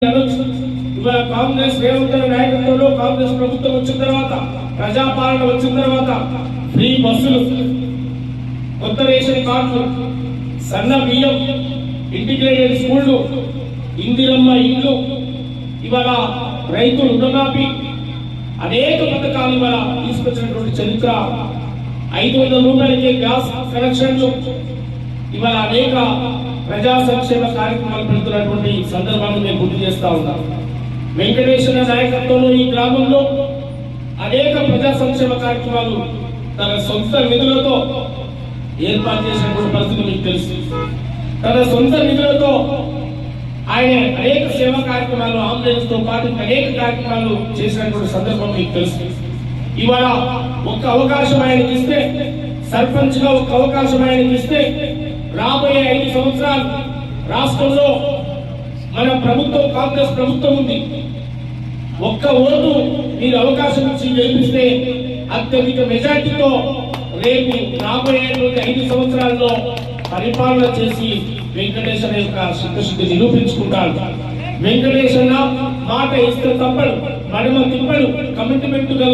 ఇవాళ కాంగ్రెస్ రేవంత్ నాయకత్వంలో కాంగ్రెస్ ప్రభుత్వం వచ్చిన తర్వాత ప్రజాపాలన వచ్చిన తర్వాత ఫ్రీ బస్సులు, కొత్త రేషన్ కార్డులు, సన్న బియ్యం, ఇంటిగ్రేటెడ్ స్కూళ్లు, ఇందిరమ్మ ఇల్లు, ఇవాళ రైతు రుణమాఫీ, అనేక పథకాలు ఇవాళ తీసుకొచ్చినటువంటి చరిత్ర. 500 రూపాయలకే గ్యాస్ కనెక్షన్లు, ఇవాళ అనేక ప్రజా సంక్షేమ కార్యక్రమాలు పెడుతున్నటువంటి సందర్భాన్ని మేము గుర్తు చేస్తా ఉన్నాం. వెంకటేశ్వర నాయకత్వంలో ఈ గ్రామంలో అనేక ప్రజా సంక్షేమ కార్యక్రమాలు తన సొంత నిధులతో ఏర్పాటు చేసినటువంటి పరిస్థితి మీకు తెలుసు. తన సొంత నిధులతో ఆయన అనేక సేవా కార్యక్రమాలు, అంబులెన్స్ తో పాటు అనేక కార్యక్రమాలు చేసినటువంటి సందర్భం మీకు తెలుసు. ఇవాళ ఒక్క అవకాశం ఆయనకి ఇస్తే, సర్పంచ్ గా ఒక్క అవకాశం ఆయనకి ఇస్తే, రాబోయే 5 సంవత్సరాలు రాష్ట్రంలో మన ప్రభుత్వం కాంగ్రెస్ ప్రభుత్వం ఉంది. ఒక్క ఓటు మీరు అవకాశం ఇచ్చి గెలిపిస్తే అత్యధిక మెజార్టీతో రేపు రాబోయేటువంటి 5 సంవత్సరాల్లో పరిపాలన చేసి వెంకటేశ్వర యొక్క సిద్ధశుద్ధి నిరూపించుకుంటాడు. వెంకటేశ్వర మాట ఇస్తే తప్పడు, మడమ తిప్పడు, కమిట్మెంట్ గల